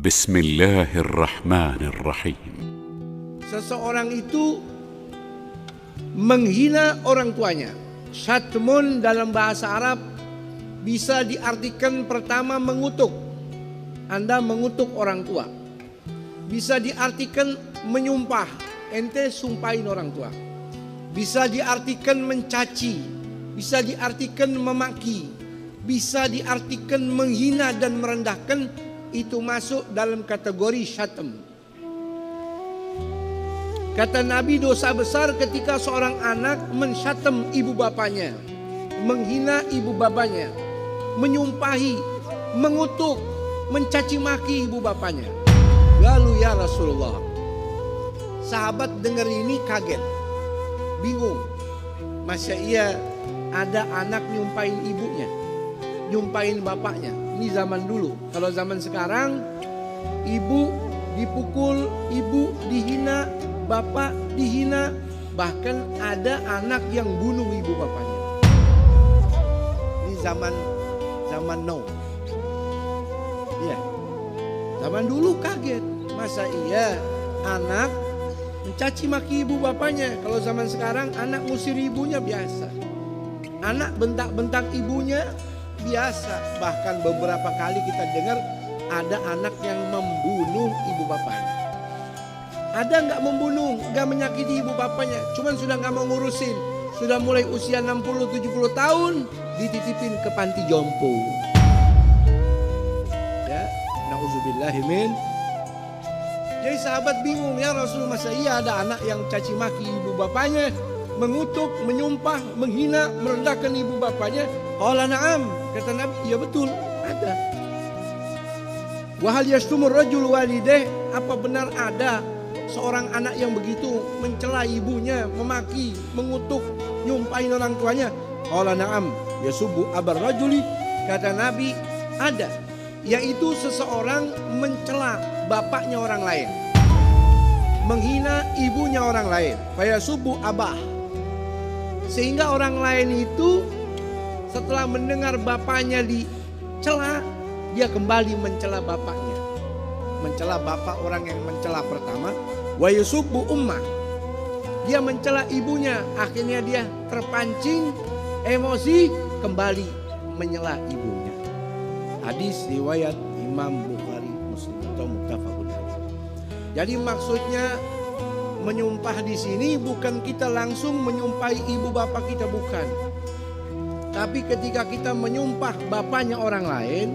Bismillahirrahmanirrahim. Seseorang itu menghina orang tuanya. Syatmun dalam bahasa Arab bisa diartikan pertama mengutuk. Anda mengutuk orang tua. Bisa diartikan menyumpah. Ente sumpahin orang tua. Bisa diartikan mencaci. Bisa diartikan memaki. Bisa diartikan menghina dan merendahkan. Itu masuk dalam kategori syatm. Kata Nabi, dosa besar ketika seorang anak mensyatam ibu bapanya, menghina ibu bapanya, menyumpahi, mengutuk, mencaci maki ibu bapanya. Lalu ya Rasulullah, sahabat dengar ini kaget, bingung. Masa iya ada anak nyumpahin ibunya, nyumpahin bapaknya? Ini zaman dulu. Kalau zaman sekarang, ibu dipukul, ibu dihina, bapak dihina, bahkan ada anak yang bunuh ibu bapaknya. Ini zaman now. Ya, zaman dulu kaget. Masa iya anak mencaci maki ibu bapaknya? Kalau zaman sekarang anak ngusir ibunya biasa. Anak bentak-bentak ibunya biasa. Bahkan beberapa kali kita dengar ada anak yang membunuh ibu bapaknya. Ada nggak membunuh, nggak menyakiti ibu bapaknya, cuman sudah nggak mau ngurusin. Sudah mulai usia 60-70 tahun dititipin ke panti jompo. Ya, na'udzubillahimin. Jadi sahabat bingung, ya Rasul, masa iya ada anak yang caci maki ibu bapaknya, mengutuk, menyumpah, menghina, merendahkan ibu bapaknya? Qala na'am, kata Nabi, iya betul, ada. Wa hal yashtumur rajul walidayh, apa benar ada seorang anak yang begitu mencela ibunya, memaki, mengutuk, nyumpahin orang tuanya? Qala na'am, yasubbu abar rajuli, kata Nabi, ada. Yaitu seseorang mencela bapaknya orang lain, menghina ibunya orang lain. Fayasubbu abah, sehingga orang lain itu setelah mendengar bapaknya dicela, dia kembali mencela bapaknya. Mencela bapak orang yang mencela pertama. Wa yusubbu ummah, dia mencela ibunya. Akhirnya dia terpancing emosi, kembali menyela ibunya. Hadis riwayat Imam Bukhari Muslim atau muttafaqun alaih. Jadi maksudnya menyumpah di sini bukan kita langsung menyumpahi ibu bapak kita, bukan. Tapi ketika kita menyumpah bapaknya orang lain,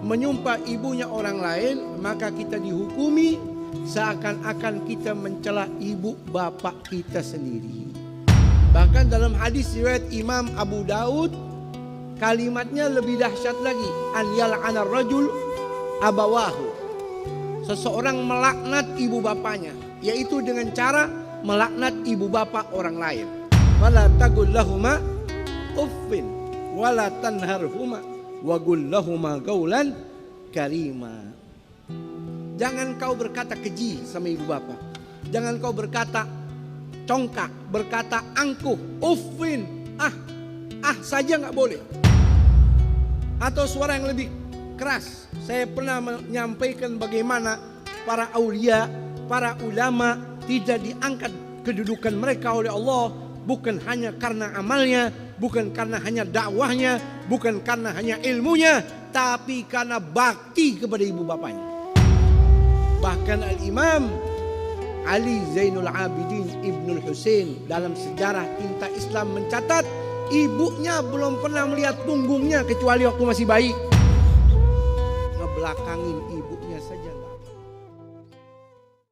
menyumpah ibunya orang lain, maka kita dihukumi seakan-akan kita mencela ibu bapak kita sendiri. Bahkan dalam hadis riwayat Imam Abu Daud, kalimatnya lebih dahsyat lagi. An yal'ana rajul abawahu, seseorang melaknat ibu bapaknya, yaitu dengan cara melaknat ibu bapak orang lain. Wala taqul lahuma uffin wala tanharhuma wa qul lahuma qaulan karima. Jangan kau berkata keji sama ibu bapak. Jangan kau berkata congkak, berkata angkuh, uffin, saja nggak boleh. Atau suara yang lebih keras. Saya pernah menyampaikan bagaimana para aulia, para ulama tidak diangkat kedudukan mereka oleh Allah, bukan hanya karena amalnya, bukan karena hanya dakwahnya, bukan karena hanya ilmunya, tapi karena bakti kepada ibu bapaknya. Bahkan Al-Imam Ali Zainul Abidin Ibnul Husain dalam sejarah Tinta Islam mencatat, ibunya belum pernah melihat punggungnya kecuali waktu masih bayi. Ngebelakangin ibu.